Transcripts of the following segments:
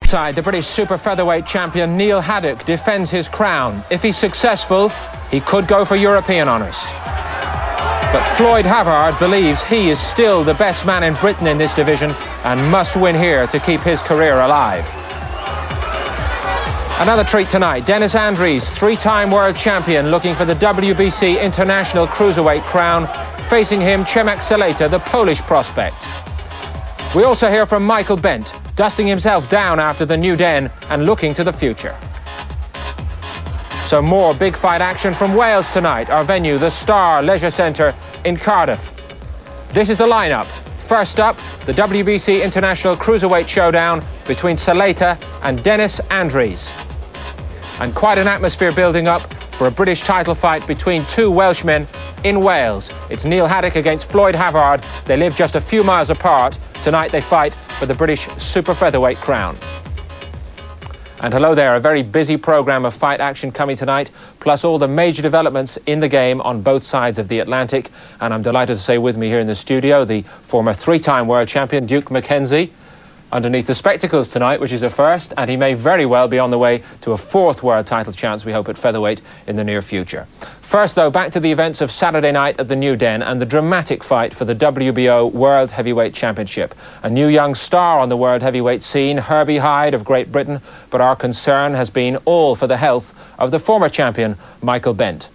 Side, the British super featherweight champion Neil Haddock defends his crown. If he's successful, he could go for European honours. But Floyd Havard believes he is still the best man in Britain in this division and must win here to keep his career alive. Another treat tonight, Dennis Andries, three-time world champion, looking for the WBC International Cruiserweight crown. Facing him, Przemysław Saleta, the Polish prospect. We also hear from Michael Bent, dusting himself down after the new den and looking to the future. So more big fight action from Wales tonight, our venue, the Star Leisure Centre in Cardiff. This is the lineup. First up, the WBC International Cruiserweight Showdown between Saleta and Dennis Andries. And quite an atmosphere building up for a British title fight between two Welshmen in Wales. It's Neil Haddock against Floyd Havard. They live just a few miles apart. Tonight they fight for the British super featherweight crown. And hello there, a very busy programme of fight action coming tonight, plus all the major developments in the game on both sides of the Atlantic. And I'm delighted to say with me here in the studio, the former three-time world champion, Duke McKenzie, underneath the spectacles tonight, which is a first, and he may very well be on the way to a fourth world title chance, we hope, at featherweight in the near future. First, though, back to the events of Saturday night at the New Den and the dramatic fight for the WBO World Heavyweight Championship. A new young star on the world heavyweight scene, Herbie Hyde of Great Britain, but our concern has been all for the health of the former champion, Michael Bent.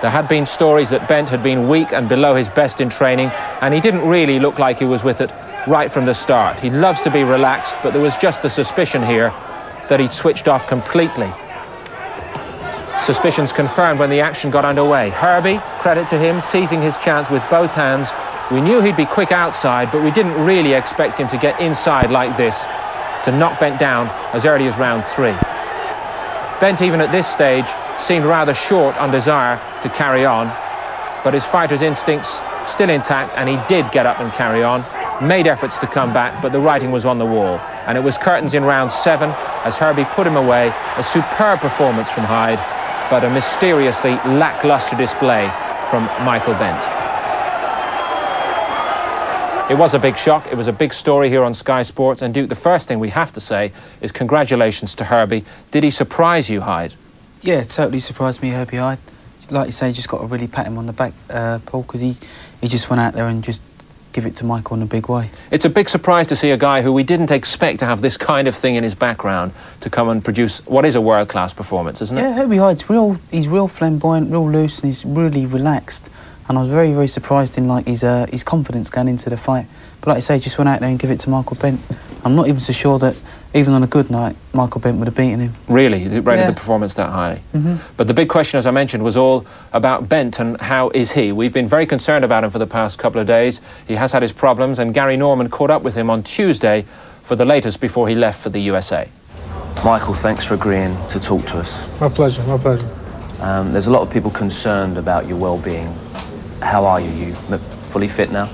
There had been stories that Bent had been weak and below his best in training, and he didn't really look like he was with it right from the start. He loves to be relaxed, but there was just the suspicion here that he'd switched off completely. Suspicions confirmed when the action got underway. Herbie, credit to him, seizing his chance with both hands. We knew he'd be quick outside, but we didn't really expect him to get inside like this, to knock Bent down as early as round 3. Bent, even at this stage, seemed rather short on desire to carry on, but his fighter's instincts still intact, and he did get up and carry on. Made efforts to come back, but the writing was on the wall. And it was curtains in round 7 as Herbie put him away. A superb performance from Hyde, but a mysteriously lacklustre display from Michael Bent. It was a big shock. It was a big story here on Sky Sports. And Duke, the first thing we have to say is congratulations to Herbie. Did he surprise you, Hyde? Yeah, totally surprised me, Herbie Hyde. Like you say, just got to really pat him on the back, Paul, because he just went out there and just give it to Michael in a big way. It's a big surprise to see a guy who we didn't expect to have this kind of thing in his background to come and produce what is a world-class performance, isn't it? Yeah, Herbie Hyde's he's real flamboyant, real loose, and he's really relaxed. And I was very, very surprised in like his confidence going into the fight. But like I say, just went out there and give it to Michael Bent. I'm not even so sure that even on a good night, Michael Bent would have beaten him. Really? You rated the performance that highly? But the big question, as I mentioned, was all about Bent and how is he? We've been very concerned about him for the past couple of days. He has had his problems, and Gary Norman caught up with him on Tuesday for the latest before he left for the USA. Michael, thanks for agreeing to talk to us. My pleasure, my pleasure. There's a lot of people concerned about your well-being. How are you? You fully fit now?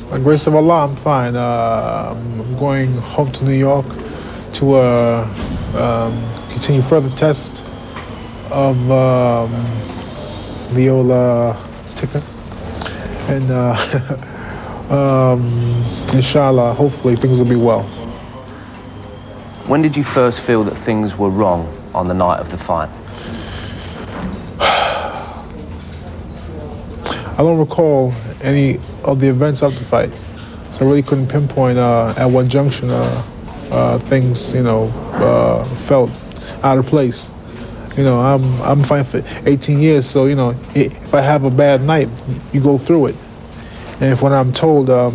By the grace of Allah, I'm fine. I'm going home to New York to continue further tests of the old ticker. And inshallah, hopefully things will be well. When did you first feel that things were wrong on the night of the fight? I don't recall any of the events of the fight, so I really couldn't pinpoint at what junction things, felt out of place. I'm fighting for 18 years, so if I have a bad night, you go through it. And if when I'm told of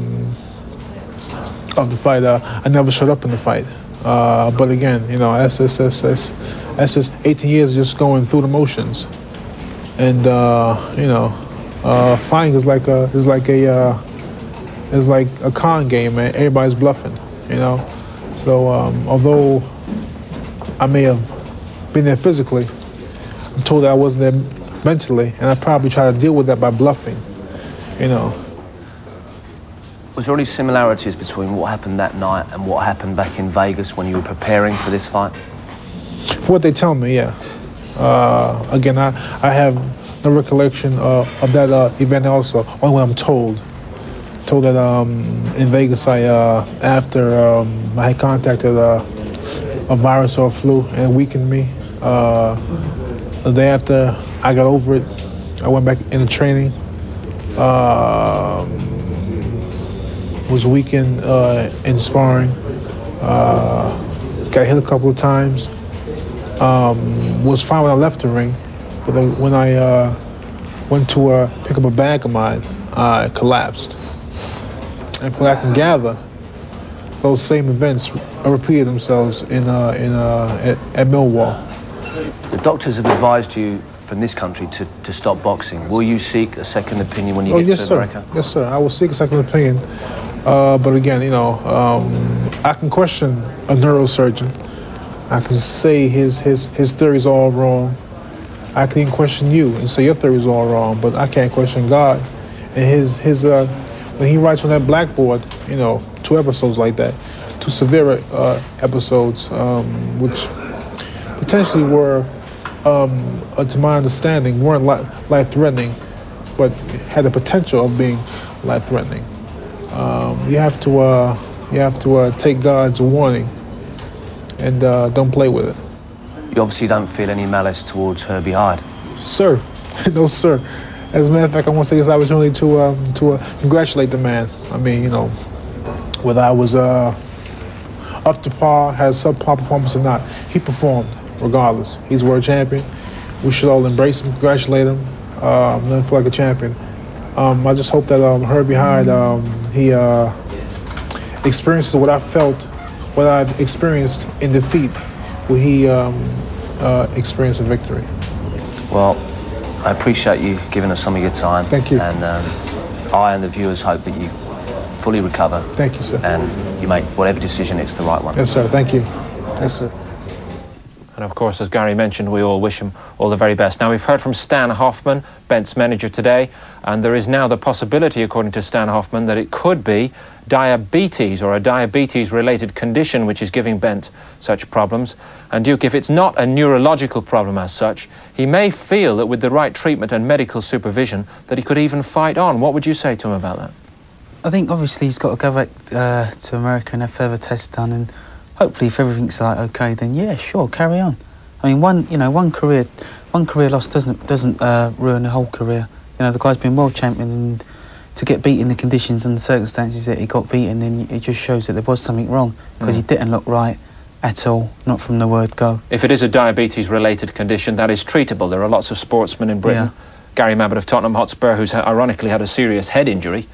the fight, I never showed up in the fight. But again, that's just 18 years just going through the motions, and fighting is like a con game, man. Everybody's bluffing, So although I may have been there physically, I'm told that I wasn't there mentally, and I probably try to deal with that by bluffing, Was there any similarities between what happened that night and what happened back in Vegas when you were preparing for this fight? For what they tell me, yeah. Again, I have no recollection of that event also, only when I'm told. Told that in Vegas, after I had contacted a virus or a flu, and it weakened me. The day after I got over it, I went back into training. Was weakened in sparring. Got hit a couple of times. Was fine when I left the ring, but then when I went to pick up a bag of mine, I collapsed. And from what I can gather, those same events repeated themselves at Millwall. The doctors have advised you from this country to stop boxing. Will you seek a second opinion when you get to America? Yes, sir. I will seek a second opinion. But again, you know, I can question a neurosurgeon. I can say his theories are all wrong. I can even question you and say your theories are all wrong. But I can't question God. And his when he writes on that blackboard, you know, 2 episodes like that, 2 severe episodes, which potentially were, to my understanding, weren't life-threatening, but had the potential of being life-threatening. You have to take God's warning and don't play with it. You obviously don't feel any malice towards Herbie Hyde. Sir, no, sir. As a matter of fact, I want to take this opportunity to congratulate the man. I mean, you know, whether I was up to par, had subpar performance or not, he performed regardless. He's world champion. We should all embrace him, congratulate him, then feel like a champion. I just hope that Herbie Hyde, he experiences what I felt, what I've experienced in defeat, will he experience in victory. Well, I appreciate you giving us some of your time. Thank you. And I and the viewers hope that you fully recover. Thank you, sir. And you make whatever decision, it's the right one. Yes, sir. Thank you. Yes, sir. And of course, as Gary mentioned, we all wish him all the very best. Now, we've heard from Stan Hoffman, Bent's manager today, and there is now the possibility, according to Stan Hoffman, that it could be diabetes or a diabetes-related condition which is giving Bent such problems. And Duke, if it's not a neurological problem as such, he may feel that with the right treatment and medical supervision that he could even fight on. What would you say to him about that? I think obviously he's got to go back to America and have further tests done, and hopefully if everything's like okay, then yeah, sure, carry on. I mean, one career loss doesn't ruin the whole career. You know, the guy's been world champion, and to get beat in the conditions and the circumstances that he got beaten, then it just shows that there was something wrong, because he didn't look right at all, not from the word go. If it is a diabetes-related condition, that is treatable. There are lots of sportsmen in Britain. Yeah. Gary Mabbutt of Tottenham Hotspur, who's ironically had a serious head injury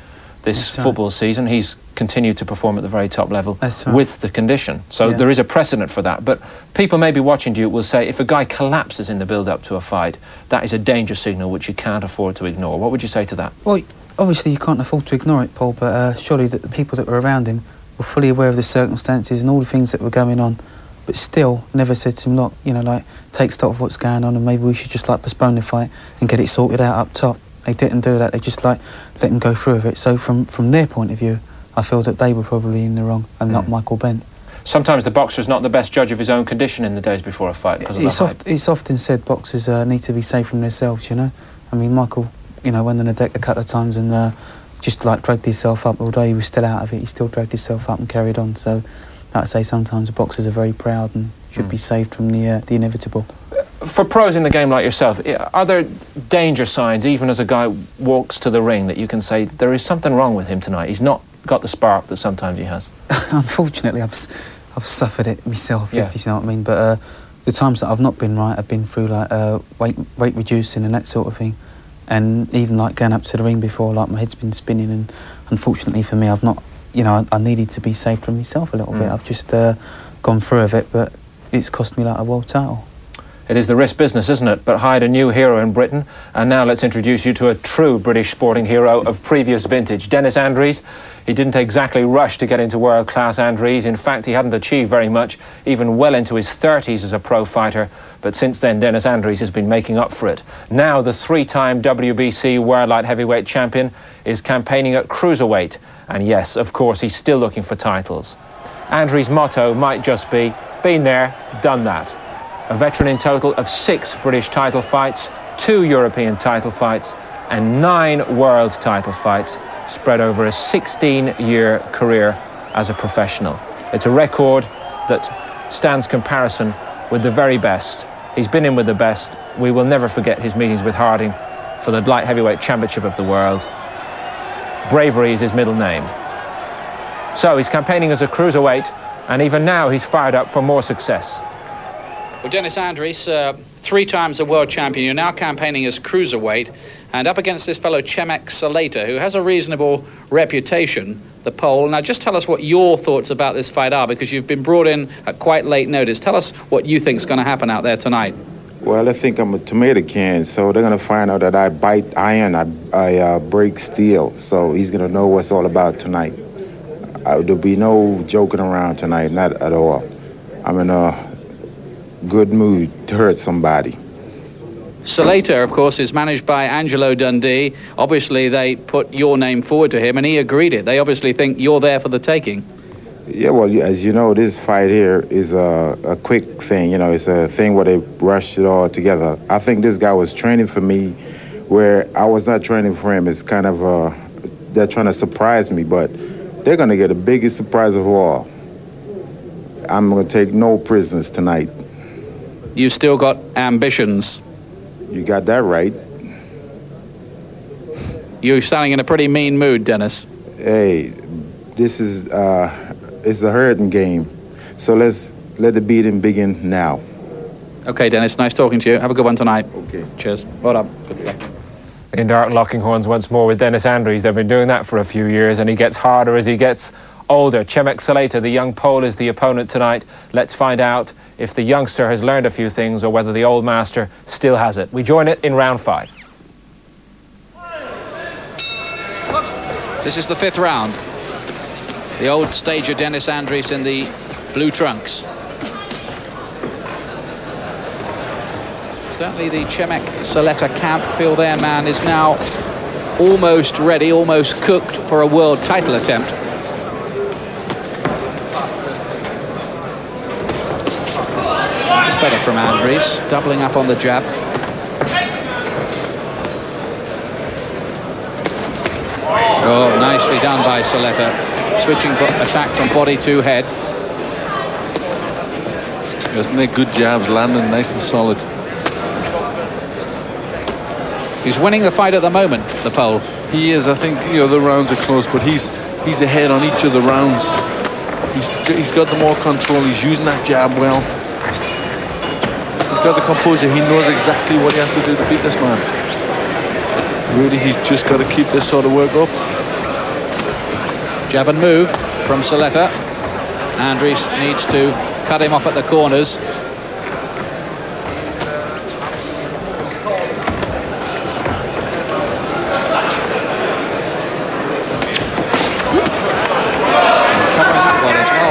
this football season, he's continued to perform at the very top level with the condition. So there is a precedent for that. But people maybe watching you will say, if a guy collapses in the build-up to a fight, that is a danger signal which you can't afford to ignore. What would you say to that? Well, obviously you can't afford to ignore it, Paul, but surely the people that were around him were fully aware of the circumstances and all the things that were going on, but still never said to him, look, you know, like, take stock of what's going on and maybe we should just, like, postpone the fight and get it sorted out up top. They didn't do that. They just, like, let him go through with it. So from their point of view, I feel that they were probably in the wrong and not Michael Bent. Sometimes the boxer's not the best judge of his own condition in the days before a fight because of the height. It's often said boxers need to be safe from themselves, you know. I mean, Michael, you know, went on the deck a couple of times and just, like, dragged himself up. Although he was still out of it, he still dragged himself up and carried on. So, like I say, sometimes the boxers are very proud and should be saved from the inevitable. For pros in the game like yourself, are there danger signs, even as a guy walks to the ring, that you can say, there is something wrong with him tonight? He's not got the spark that sometimes he has. Unfortunately, I've suffered it myself, if you know what I mean. But the times that I've not been right, I've been through, like, weight reducing and that sort of thing. And even, like, going up to the ring before, like, my head's been spinning. And unfortunately for me, I've not, you know, I needed to be saved from myself a little bit. I've just gone through of it, but it's cost me, like, a world title. It is the risk business, isn't it? But Hyde, a new hero in Britain. And now let's introduce you to a true British sporting hero of previous vintage, Dennis Andries. He didn't exactly rush to get into world-class Andries. In fact, he hadn't achieved very much, even well into his 30s as a pro fighter. But since then, Dennis Andries has been making up for it. Now, the 3-time WBC World Light Heavyweight champion is campaigning at cruiserweight. And yes, of course, he's still looking for titles. Andries' motto might just be, been there, done that. A veteran in total of 6 British title fights, 2 European title fights, and 9 world title fights spread over a 16-year career as a professional. It's a record that stands comparison with the very best. He's been in with the best. We will never forget his meetings with Harding for the light heavyweight championship of the world. Bravery is his middle name. So he's campaigning as a cruiserweight, and even now he's fired up for more success. Well, Dennis Andries, 3 times a world champion, you're now campaigning as cruiserweight, and up against this fellow Przemysław Saleta, who has a reasonable reputation, the Pole. Now, just tell us what your thoughts about this fight are, because you've been brought in at quite late notice. Tell us what you think's going to happen out there tonight. Well, I think I'm a tomato can, so they're going to find out that I bite iron, I break steel, so he's going to know what's all about tonight. There'll be no joking around tonight, not at all. I'm in a good mood to hurt somebody. Saleta, of course, is managed by Angelo Dundee. Obviously, they put your name forward to him, and he agreed it. They obviously think you're there for the taking. Yeah, well, as you know, this fight here is a quick thing. You know, it's a thing where they rush it all together. I think this guy was training for me where I was not training for him. It's kind of, they're trying to surprise me, but they're going to get the biggest surprise of all. I'm going to take no prisoners tonight. You still got ambitions. You got that right. You're sounding in a pretty mean mood, Dennis. Hey, this is it's a hurting game, so let's let the beating begin now. Okay, Dennis, nice talking to you. Have a good one tonight. Okay. Cheers. Well done. Good stuff. In dark locking horns once more with Dennis Andries. They've been doing that for a few years, and he gets harder as he gets older. Przemysław Saleta, the young Pole, is the opponent tonight. Let's find out if the youngster has learned a few things or whether the old master still has it. We join it in round 5. This is the 5th round. The old stager Dennis Andries in the blue trunks. Certainly the Przemysław Saleta camp feel their man is now almost ready, almost cooked for a world title attempt. It's better from Andries, doubling up on the jab. Oh, nicely done by Saleta, switching attack from body to head. Isn't it? Good jabs, landing nice and solid. He's winning the fight at the moment, the Pole. He is. I think, you know, the rounds are close, but he's ahead on each of the rounds. He's got the more control. He's using that jab well. He's got the composure. He knows exactly what he has to do to beat this man. Really, he's just got to keep this sort of work up. Jab and move from Saleta. Andries needs to cut him off at the corners.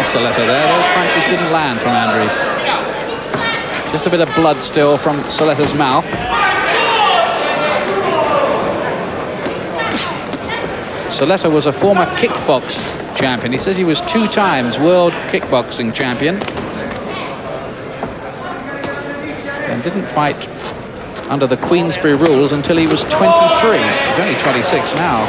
Saleta there. Those punches didn't land from Andries. Just a bit of blood still from Saleta's mouth. Saleta was a former kickbox champion. He says he was 2 times world kickboxing champion. And didn't fight under the Queensberry rules until he was 23. He's only 26 now.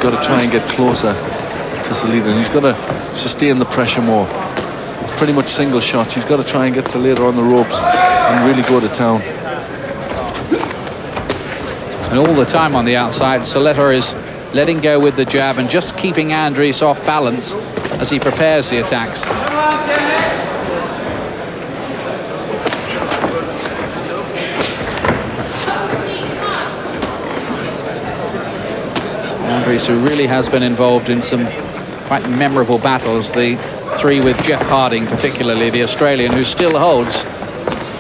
Got to try and get closer to Saleta, and he's got to sustain the pressure more. It's pretty much single shots. He's got to try and get Saleta on the ropes and really go to town. And all the time on the outside, Saleta is letting go with the jab and just keeping Andries off balance as he prepares the attacks. Andries, who really has been involved in some quite memorable battles, the 3 with Jeff Harding, particularly the Australian, who still holds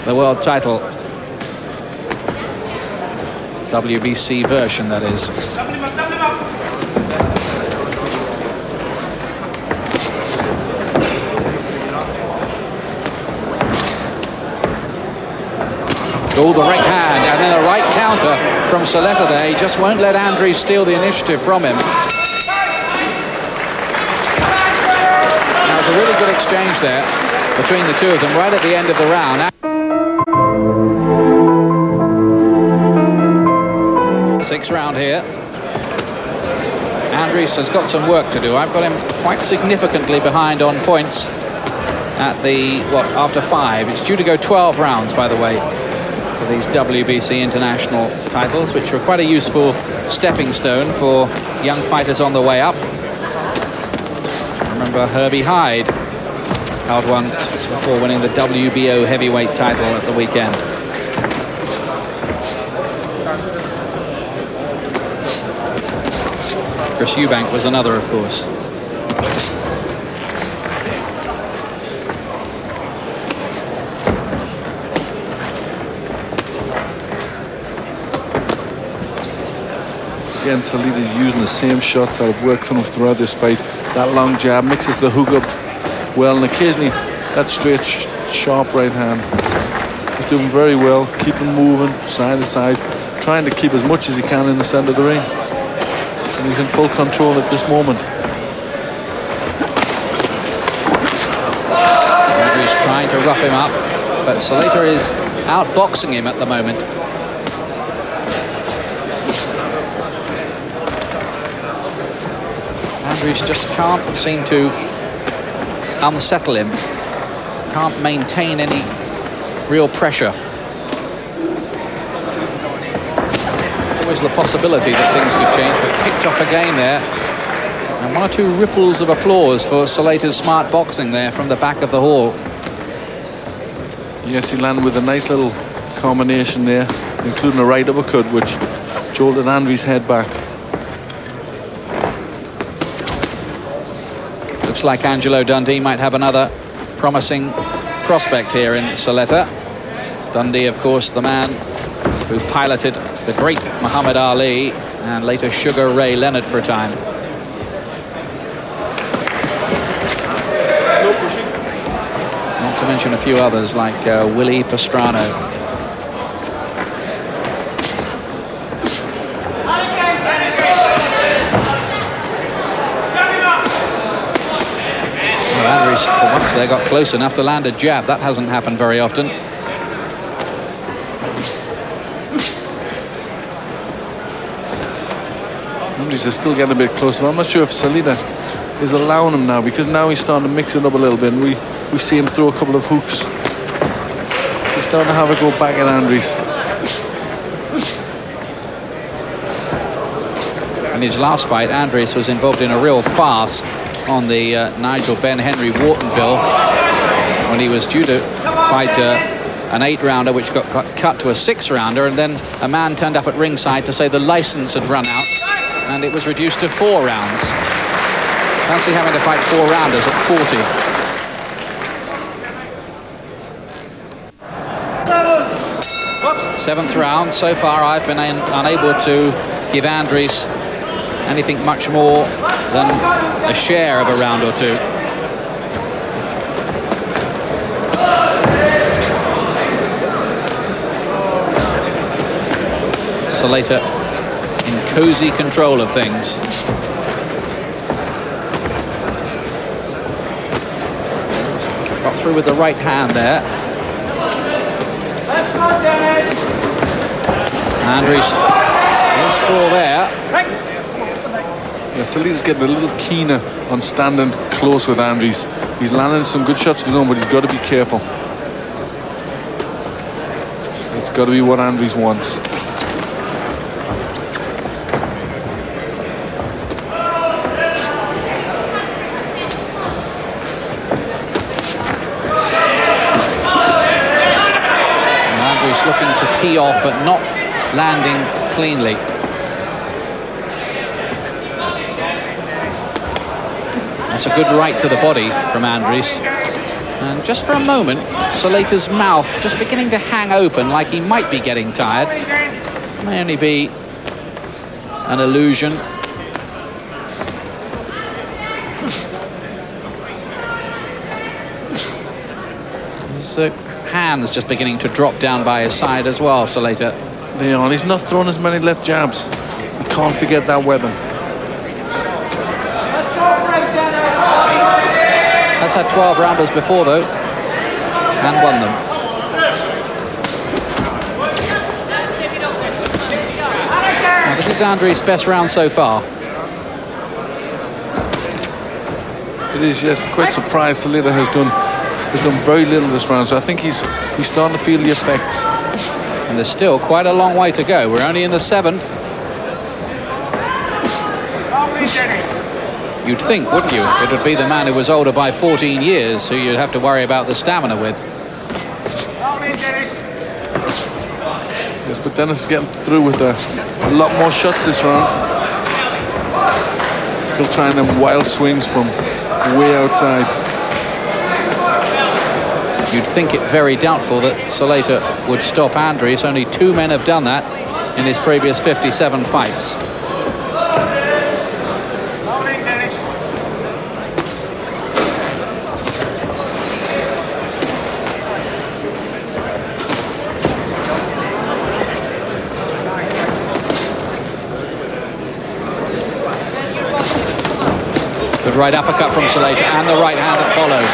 the world title. WBC version, that is. Oh, the right hand, and then a right counter from Saleta there. He just won't let Andries steal the initiative from him. That was a really good exchange there. between the two of them right at the end of the round. Sixth round here. Andries has got some work to do. I've got him quite significantly behind on points at the, after 5. It's due to go 12 rounds, by the way, for these WBC international titles, which are quite a useful stepping stone for young fighters on the way up. I remember Herbie Hyde held one before winning the WBO heavyweight title at the weekend. Chris Eubank was another, of course. Again, Saleta using the same shots that have worked for him throughout this fight. That long jab mixes the hook up well, and occasionally that straight, sharp right hand. He's doing very well, keeping moving side to side, trying to keep as much as he can in the center of the ring. And he's in full control at this moment. Andries trying to rough him up, but Saleta is outboxing him at the moment. Andries just can't seem to unsettle him, can't maintain any real pressure. Always the possibility that things could change, but picked up again there. And 1 or 2 ripples of applause for Saleta's smart boxing there from the back of the hall. Yes, he landed with a nice little combination there, including a right uppercut, which jolted Andries' head back. Looks like Angelo Dundee might have another promising prospect here in Saleta. Dundee, of course, the man who piloted the great Muhammad Ali and later Sugar Ray Leonard for a time. Not to mention a few others like Willie Pastrano. Andries, for once, they got close enough to land a jab. That hasn't happened very often. Andries is still getting a bit close, but I'm not sure if Saleta is allowing him now, because now he's starting to mix it up a little bit, and we see him throw a couple of hooks. He's starting to have a go back at Andries. In his last fight, Andries was involved in a real farce on the Nigel Ben Henry Whartonville when he was due to fight an 8-rounder which got cut to a 6-rounder, and then a man turned up at ringside to say the license had run out and it was reduced to 4 rounds. Fancy having to fight 4 rounders at 40. 7th round. So far I've been unable to give Andries anything much more than a share of a round or 2. Saleta in cozy control of things. Got through with the right hand there. Andries, he'll score there. Yeah, Saleta's getting a little keener on standing close with Andries. He's landing some good shots of his own, but he's got to be careful. It's got to be what Andries wants. Andries looking to tee off, but not landing cleanly. That's a good right to the body from Andries. And just for a moment, Saleta's mouth just beginning to hang open like he might be getting tired. May only be an illusion. His hands just beginning to drop down by his side as well, Saleta. They are, and he's not throwing as many left jabs. You can't forget that weapon. Has had 12 rounders before, though. and won them. Now, this is Andries' best round so far. It is, yes. Quite surprised Saleta has done very little this round, so I think he's starting to feel the effects. And there's still quite a long way to go. We're only in the 7th. You'd think, wouldn't you, it would be the man who was older by 14 years who you'd have to worry about the stamina with. Yes, but Dennis is getting through with a lot more shots this round. Still trying them wild swings from way outside. You'd think it very doubtful that Saleta would stop Andries. Only 2 men have done that in his previous 57 fights. Good right uppercut from Saleta, and the right hand that followed.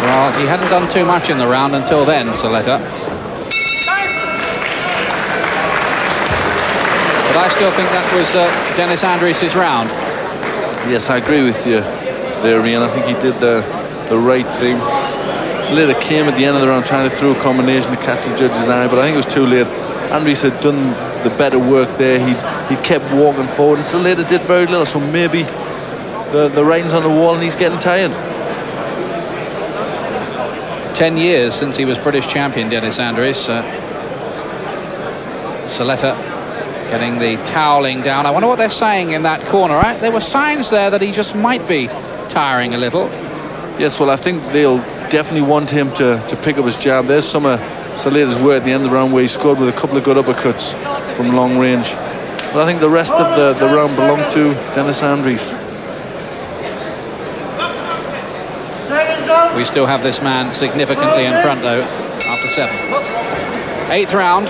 Well, he hadn't done too much in the round until then, Saleta. But I still think that was Dennis Andries' round. Yes, I agree with you there, Ian. I think he did the right thing. Saleta came at the end of the round trying to throw a combination to catch the judge's eye, but I think it was too late. Andries had done the better work there. He kept walking forward, and Saleta did very little, so maybe the writing's on the wall and he's getting tired. 10 years since he was British champion, Dennis Andries. Saleta getting the toweling down. I wonder what they're saying in that corner, right? There were signs there that he just might be tiring a little. Yes, well, I think they'll definitely want him to pick up his jab. There's some of Saleta's work at the end of the round where he scored with a couple of good uppercuts from long range. But I think the rest of the round belonged to Dennis Andries. We still have this man significantly in front, though, after 7. 8th round.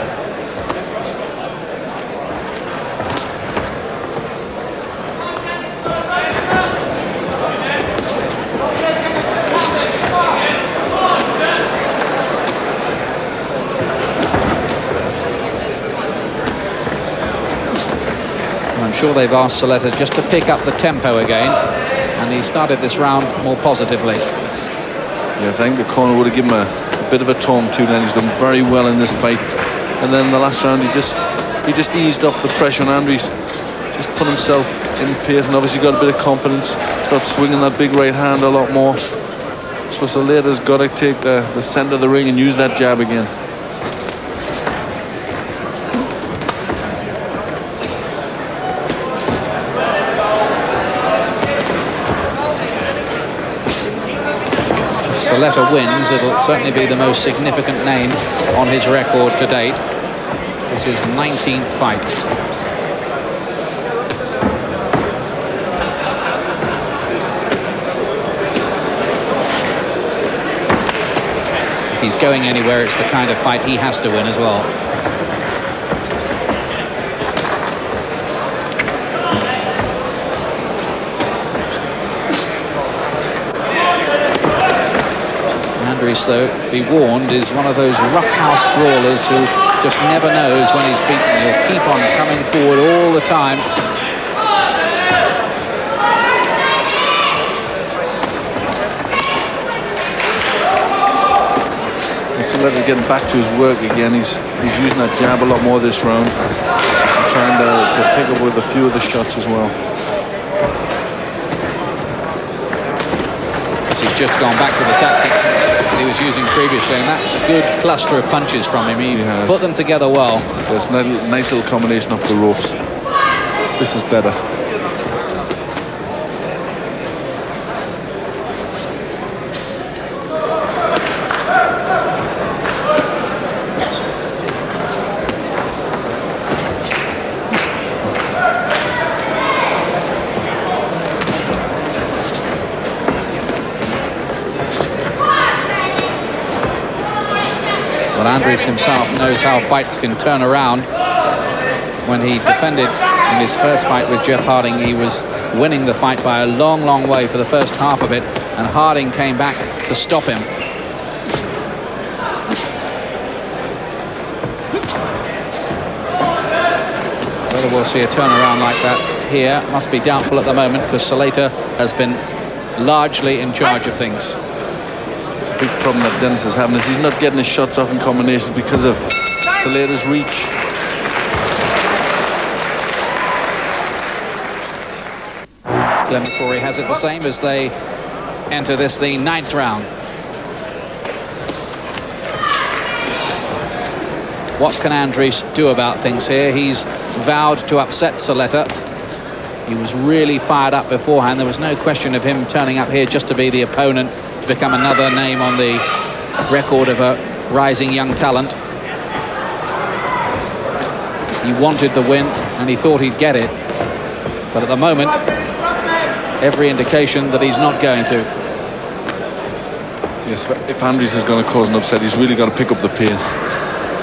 I'm sure they've asked Saleta just to pick up the tempo again, and he started this round more positively. Yes, I think the corner would have given him a bit of a tone too. Then he's done very well in this fight, and then the last round he just eased off the pressure on Andries, just put himself in pace, and obviously got a bit of confidence, started swinging that big right hand a lot more. So Saleta's got to take the centre of the ring and use that jab again. Saleta wins, it'll certainly be the most significant name on his record to date. This is 19th fight. If he's going anywhere, it's the kind of fight he has to win as well. Andries, though, be warned, is one of those roughhouse brawlers who just never knows when he's beaten. He'll keep on coming forward all the time. Saleta getting back to his work again. He's using that jab a lot more this round, trying to pick up with a few of the shots as well. He's just gone back to the tactics that he was using previously, and that's a good cluster of punches from him. He put them together well. There's a nice little combination off the ropes. This is better. Andries himself knows how fights can turn around. When he defended in his first fight with Jeff Harding, he was winning the fight by a long, long way for the first half of it, and Harding came back to stop him. Whether we'll see a turnaround like that here must be doubtful at the moment, because Saleta has been largely in charge of things. The big problem that Dennis is having is he's not getting his shots off in combination because of Saleta's reach. Glenmacrory has it the same as they enter this, the 9th round. What can Andries do about things here? He's vowed to upset Saleta. He was really fired up beforehand. There was no question of him turning up here just to be the opponent, to become another name on the record of a rising young talent. He wanted the win and he thought he'd get it. But at the moment, every indication that he's not going to. Yes, if Andries is going to cause an upset, he's really got to pick up the pace.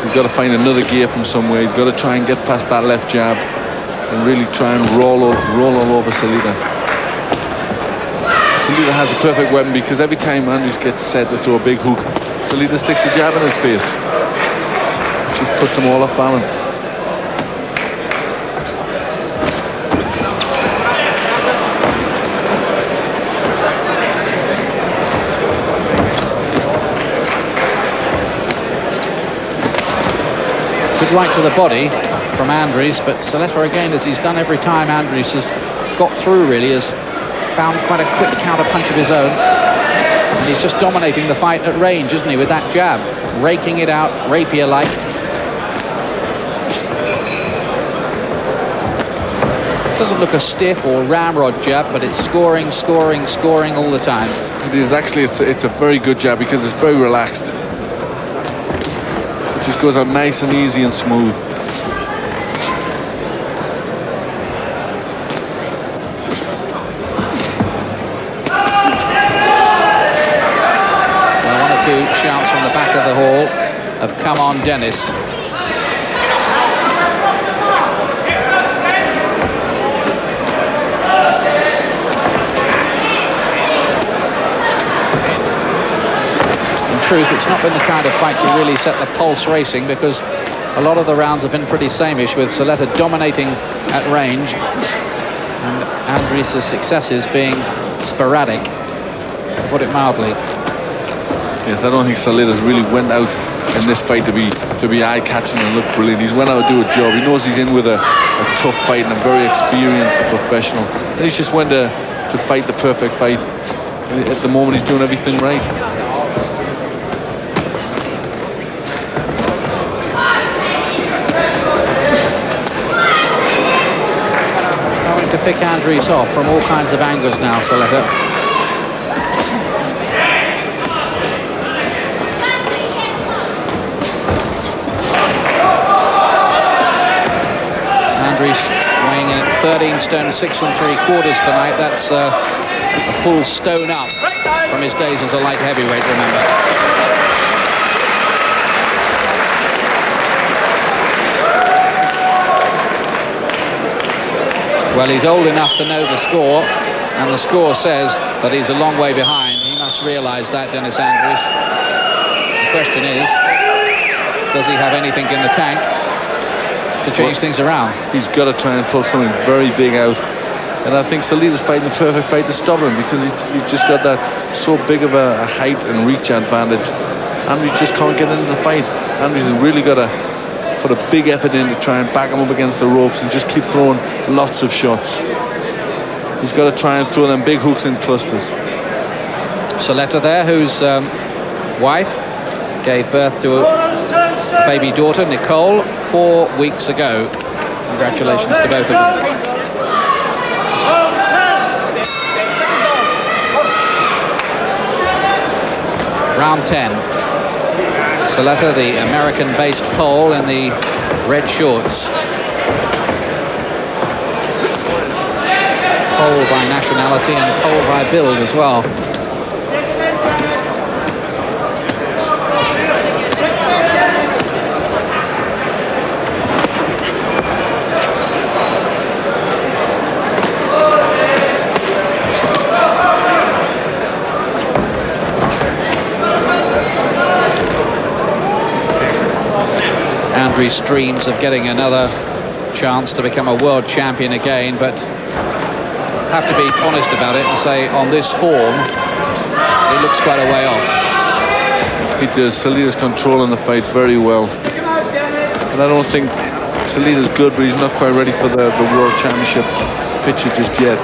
He's got to find another gear from somewhere. He's got to try and get past that left jab and really try and roll all over Saleta. Saleta has the perfect weapon, because every time Andries gets set to throw a big hook, Saleta sticks the jab in his face. It just puts them all off balance. Right to the body from Andries, but Saleta again, as he's done every time Andries has got through, really has found quite a quick counter punch of his own, and he's just dominating the fight at range, isn't he, with that jab, raking it out, rapier-like. Doesn't look a stiff or ramrod jab, but it's scoring, scoring, scoring all the time. It is actually, it's a very good jab, because it's very relaxed. Just goes out nice and easy and smooth. So one or two shouts from the back of the hall of "Come on, Dennis." Truth, it's not been the kind of fight to really set the pulse racing, because a lot of the rounds have been pretty sameish, with Saleta dominating at range and Andries' successes being sporadic, to put it mildly. Yes, I don't think Saleta's really went out in this fight to be eye-catching and look brilliant. He's went out to do a job. He knows he's in with a tough fight and a very experienced professional, and he's just went to fight the perfect fight. At the moment, he's doing everything right. To pick Andries off from all kinds of angles now, Saleta. Andries weighing in at 13 stone 6 3/4 tonight. That's a full stone up from his days as a light heavyweight, remember. Well, he's old enough to know the score, and the score says that he's a long way behind. He must realise that, Dennis Andries. The question is, does he have anything in the tank to change things around? He's got to try and pull something very big out. And I think Saleta's fighting the perfect fight to stop him, because he's just got that so big of a height and reach advantage. Andries just can't get into the fight. Andries has really got to put a big effort in to try and back him up against the ropes and just keep throwing lots of shots. He's got to try and throw them big hooks in clusters. Saleta there, whose wife gave birth to a baby daughter, Nicole, 4 weeks ago. Congratulations to both of them. Round 10. Saleta, the American-based Pole in the red shorts. Pole by nationality and Pole by build as well. Andries dreams of getting another chance to become a world champion again, but have to be honest about it and say on this form he looks quite a way off. He does. Saleta's controlling the fight very well, and I don't think Saleta's good, but he's not quite ready for the World Championship picture just yet.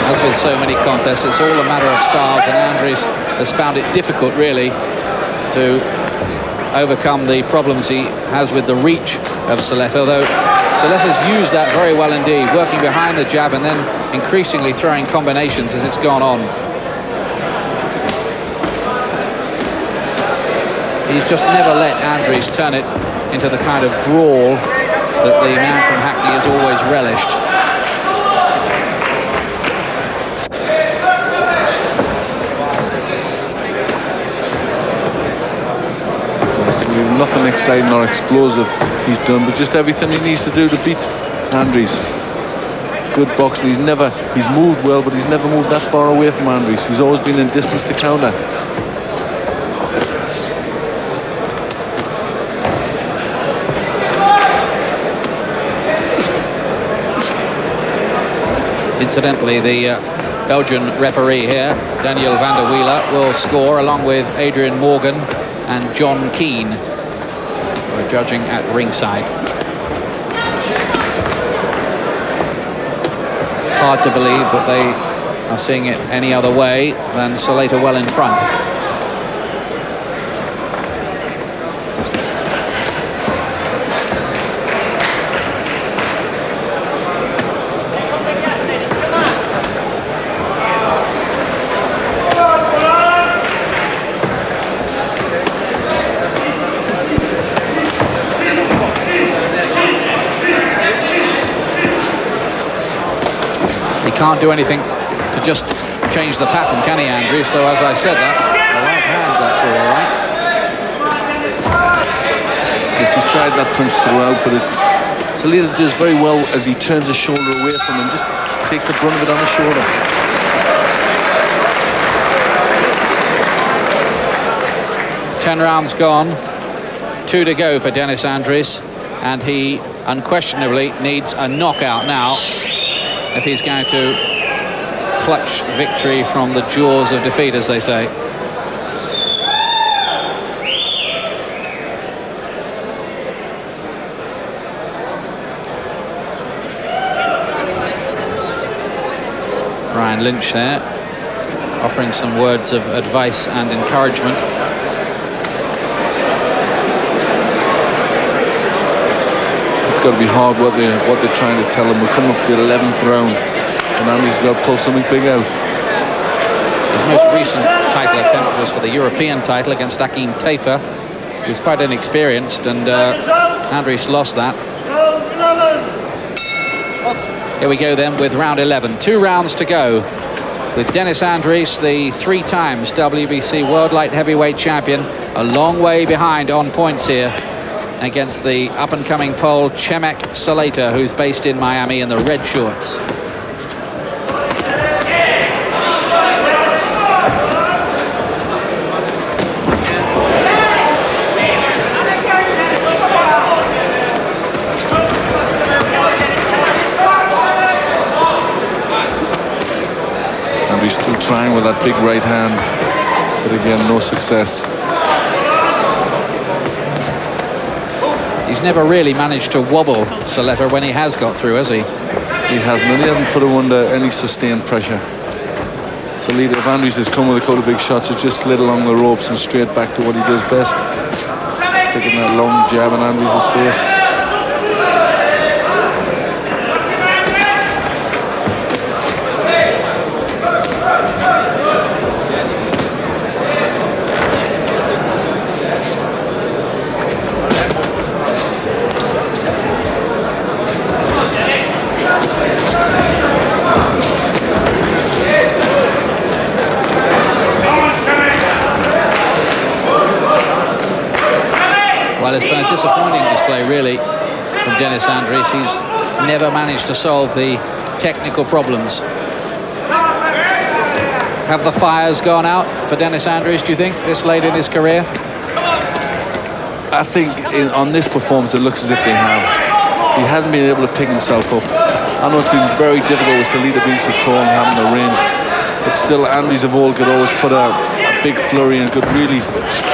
As with so many contests, it's all a matter of styles, and Andries has found it difficult really to overcome the problems he has with the reach of Saleta, although Saleta's used that very well indeed, working behind the jab and then increasingly throwing combinations as it's gone on. He's just never let Andries turn it into the kind of brawl that the man from Hackney has always relished. Nothing exciting or explosive he's done, but just everything he needs to do to beat Andries. Good boxing. He's moved well, but he's never moved that far away from Andries. He's always been in distance to counter. Incidentally, the Belgian referee here, Daniel van der Wieler, will score along with Adrian Morgan and John Keane, who are judging at ringside. Hard to believe that they are seeing it any other way than Saleta well in front. Can't do anything to just change the pattern, can he, Andries? So as I said that, the right hand got through all right. Yes, he's tried that punch throughout, but Saleta does very well as he turns his shoulder away from him, just takes the brunt of it on the shoulder. Ten rounds gone, 2 to go for Dennis Andries, and he unquestionably needs a knockout now if he's going to clutch victory from the jaws of defeat, as they say. Brian Lynch there, offering some words of advice and encouragement. It's got to be hard what they're trying to tell him. We're coming up to the 11th round, and Andries has got to pull something big out. His most recent title attempt was for the European title against Akeem Taifa. He was quite inexperienced, and Andries lost that. Here we go then with round 11. 2 rounds to go, with Dennis Andries, the 3 times WBC World Light Heavyweight Champion, a long way behind on points here against the up-and-coming Pole Przemysław Saleta, who's based in Miami in the red shorts. Andries still trying with that big right hand, but again, no success. He's never really managed to wobble Saleta when he has got through, has he? He hasn't, and he hasn't put him under any sustained pressure. Saleta, if Andries has come with a couple of big shots, has just slid along the ropes and straight back to what he does best. Sticking that long jab in Andries' face. Well, it's been a disappointing display, really, from Dennis Andries. He's never managed to solve the technical problems. Have the fires gone out for Dennis Andries, do you think, this late in his career? I think on this performance, it looks as if they have. He hasn't been able to pick himself up. I know it's been very difficult with Saleta being so tall and having the range, but still, Andries of old could always put a big flurry and could really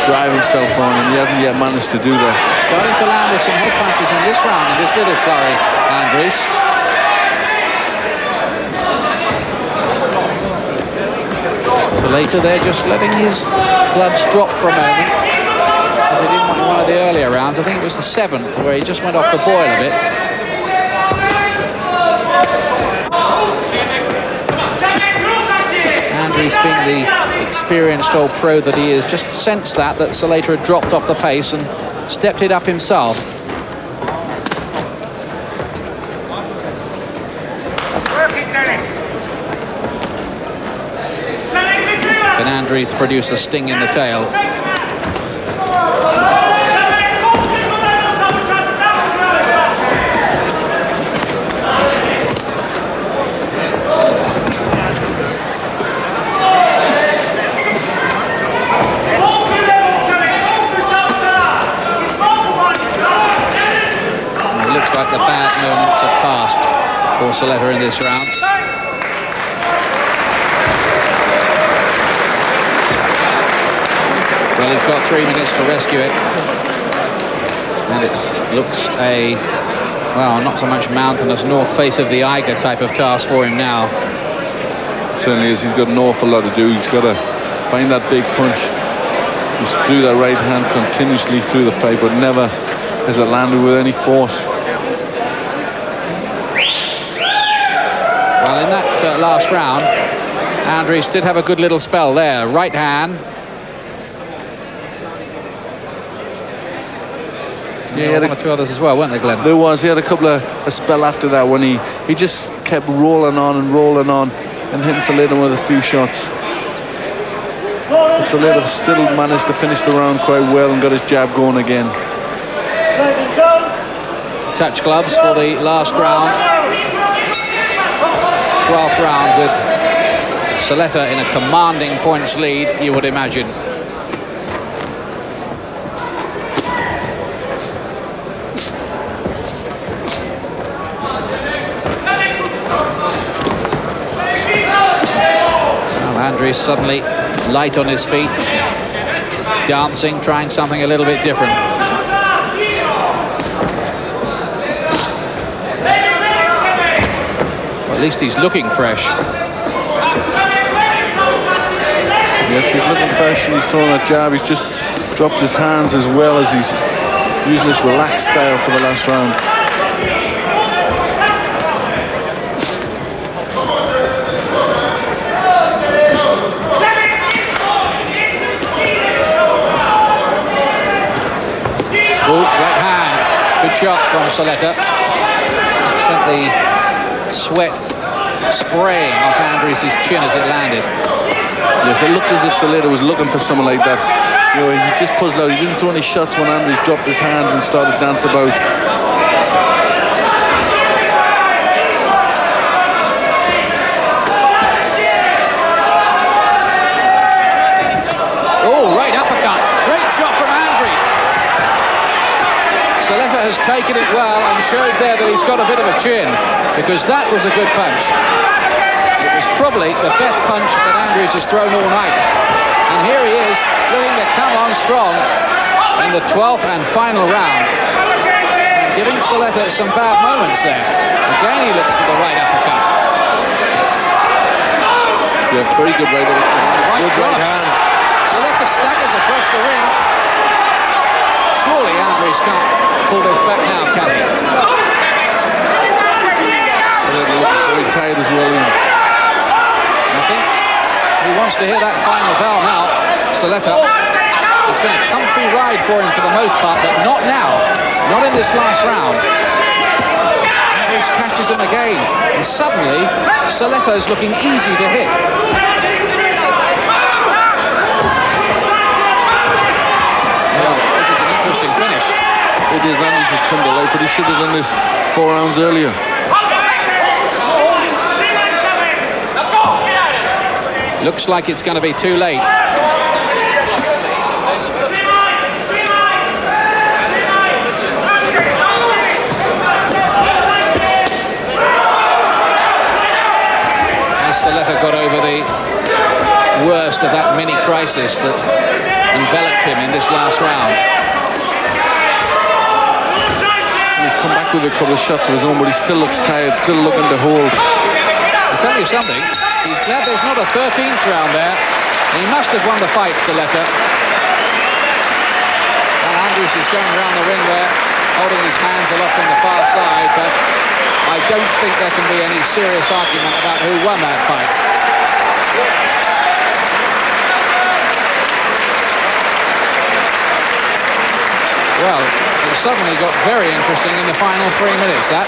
drive himself on, and he hasn't yet managed to do that. Starting to land with some head punches in this round, in this little flurry, Andries. Saleta there just letting his gloves drop for a moment. As he did in one of the earlier rounds. I think it was the 7th where he just went off the boil a bit. Andries, being the experienced old pro that he is, just sensed that Saleta had dropped off the pace and stepped it up himself. Can Andries produce a sting in the tail? The bad moments have passed for Saleta in this round. Well, he's got 3 minutes to rescue it. And it looks well, not so much mountainous north face of the Eiger type of task for him now. Certainly is. He's got an awful lot to do. He's got to find that big punch. He's threw that right hand continuously through the fight, but never has it landed with any force. Well, in that last round, Andries did have a good little spell there. Right hand. Yeah, he had one or two others as well, weren't there, Glenn? There was. He had a spell after that when he just kept rolling on and hitting Saleta with a few shots. But Saleta still managed to finish the round quite well and got his jab going again. Touch gloves for the last round. 12th round with Saleta in a commanding points lead, you would imagine. Well, Andries suddenly light on his feet, dancing, trying something a little bit different. At least he's looking fresh. Yes, he's looking fresh and he's throwing that jab. He's just dropped his hands as well as he's using this relaxed style for the last round. Oh, right hand. Good shot from Saleta. Sent the sweat spraying off Andries' chin as it landed. Yes, it looked as if Saleta was looking for someone like that. You know, he just puzzled out. He didn't throw any shots when Andries dropped his hands and started to dance about. Oh, right uppercut. Great shot from Andries. Saleta has taken it well and showed there that he's got a bit of a chin, because that was a good punch. It was probably the best punch that Andries has thrown all night. And here he is, looking to come on strong in the 12th and final round. And giving Saleta some bad moments there. Again, he looks for the right uppercut. Yeah, very good right uppercut. Good right hand. Saleta staggers across the ring. Surely Andries can't pull this back now, can he? Very tired as well. I think he wants to hear that final bell now. Saleta, it's been a comfy ride for him for the most part, but not now, not in this last round. Andries catches him again, and suddenly Saleta is looking easy to hit. Well, this is an interesting finish. It is. Andries has come to life, but he should have done this 4 rounds earlier. Looks like it's going to be too late. Saleta got over the worst of that mini crisis that enveloped him in this last round. He's come back with a couple of shots of his own, but he still looks tired, still looking to hold. I'll tell you something, he's glad there's not a 13th round there. He must have won the fight, Saleta. And Andries is going around the ring there, holding his hands aloft on the far side, but I don't think there can be any serious argument about who won that fight. Well, it suddenly got very interesting in the final 3 minutes, that.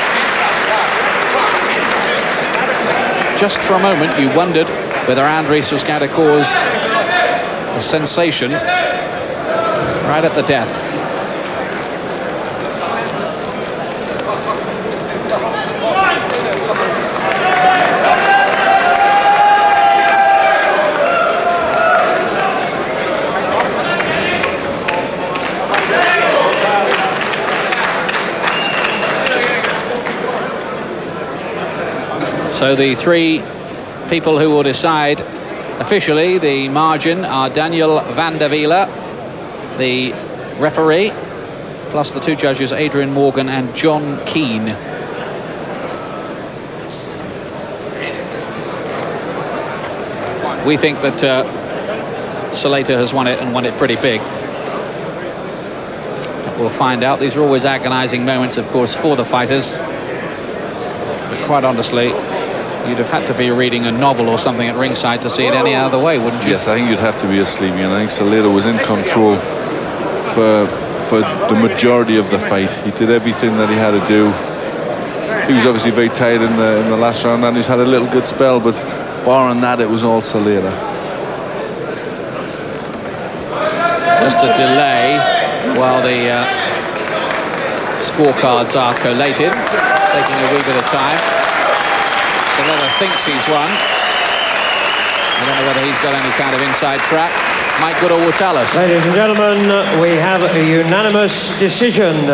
Just for a moment, you wondered whether Andries was going to cause a sensation right at the death. So the three people who will decide officially the margin are Daniel van der Wiele, the referee, plus the two judges Adrian Morgan and John Keane. We think that Saleta has won it, and won it pretty big. We'll find out. These are always agonizing moments, of course, for the fighters. But quite honestly, you'd have had to be reading a novel or something at ringside to see it any other way, wouldn't you? Yes, I think you'd have to be asleep, and I think Saleta was in control for the majority of the fight. He did everything that he had to do. He was obviously very tired in the last round, and he's had a little good spell, but barring that, it was all Saleta. Just a delay while the scorecards are collated, taking a wee bit of time. Saleta thinks he's won. I don't know whether he's got any kind of inside track. Mike Goodall will tell us. Ladies and gentlemen, we have a unanimous decision.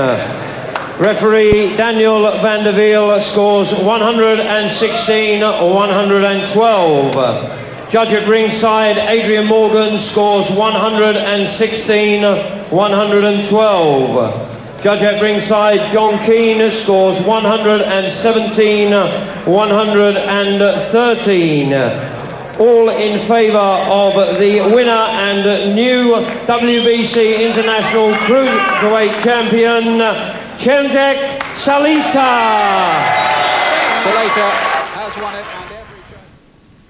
Referee Daniel van der Wiele scores 116-112. Judge at ringside Adrian Morgan scores 116-112. Judge at ringside John Keane scores 117-113. All in favour of the winner and new WBC International Cruiserweight Champion, Przemysław Saleta. Saleta has won it.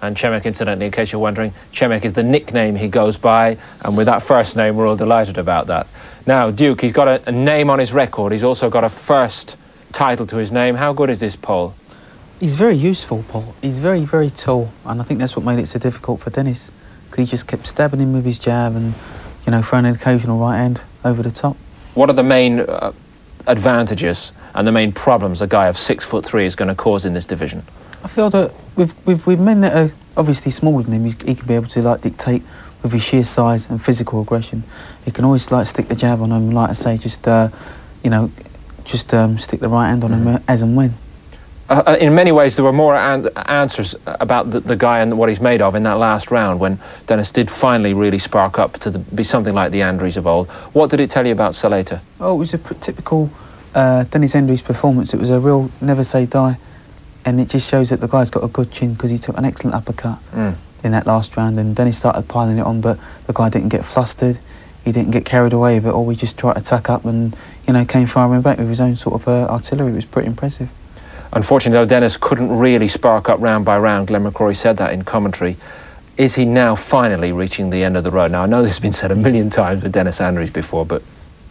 And Przemek, incidentally, in case you're wondering, Przemek is the nickname he goes by, and with that first name, we're all delighted about that. Now, Duke, he's got a name on his record. He's also got a first title to his name. How good is this, Paul? He's very useful, Paul. He's very, very tall, and I think that's what made it so difficult for Dennis. Because he just kept stabbing him with his jab and, you know, throwing an occasional right hand over the top. What are the main advantages and the main problems a guy of 6'3" is going to cause in this division? I feel that with men that are obviously smaller than him, he can be able to like dictate with his sheer size and physical aggression. He can always like stick the jab on him, like I say, just you know, just stick the right hand on him as and when. In many ways, there were more answers about the guy and what he's made of in that last round when Dennis did finally really spark up to be something like the Andries of old. What did it tell you about Saleta? Oh, it was a typical Dennis Andries performance. It was a real never say die, and it just shows that the guy's got a good chin because he took an excellent uppercut in that last round, and Dennis started piling it on, but the guy didn't get flustered. He didn't get carried away with it, or we just tried to tuck up and, you know, came firing back with his own sort of artillery. It was pretty impressive. Unfortunately, though, Dennis couldn't really spark up round by round. Glenn McCrory said that in commentary. Is he now finally reaching the end of the road? Now, I know this has been said a million times with Dennis Andries before, but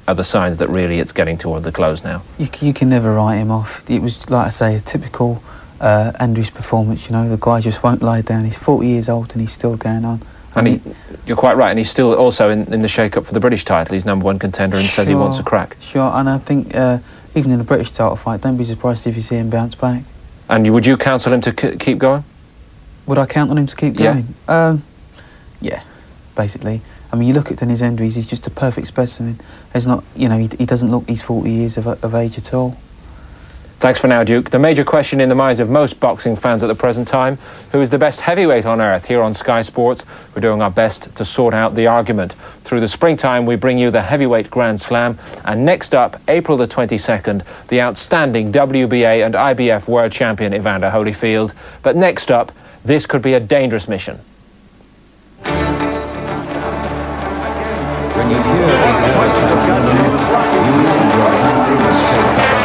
are the signs that really it's getting toward the close now? You can never write him off. It was, like I say, a typical Andries performance, you know. The guy just won't lie down. He's 40 years old and he's still going on. And you're quite right, and he's still also in the shake-up for the British title. He's #1 contender and says he wants a crack. Sure, and I think even in the British title fight, don't be surprised if you see him bounce back. And would you counsel him to keep going? Would I count on him to keep going? Yeah, basically. I mean, you look at Andries, he's just a perfect specimen. There's not, you know, he doesn't look he's 40 years of age at all. Thanks for now, Duke. The major question in the minds of most boxing fans at the present time, who is the best heavyweight on earth? Here on Sky Sports, we're doing our best to sort out the argument. Through the springtime, we bring you the heavyweight Grand Slam, and next up, April the 22nd, the outstanding WBA and IBF world champion Evander Holyfield. But next up, this could be a dangerous mission. When you hear the advertisement, you and your family must take cover.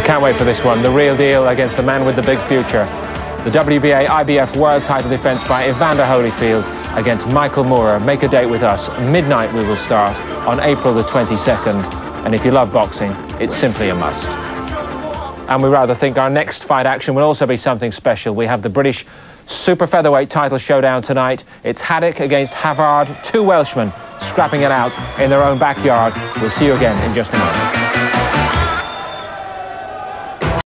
Can't wait for this one. The real deal against the man with the big future. The WBA IBF world title defense by Evander Holyfield against Michael Moorer. Make a date with us. Midnight we will start on April the 22nd. And if you love boxing, it's simply a must. And we rather think our next fight action will also be something special. We have the British super featherweight title showdown tonight. It's Haddock against Havard, two Welshmen scrapping it out in their own backyard. We'll see you again in just a moment.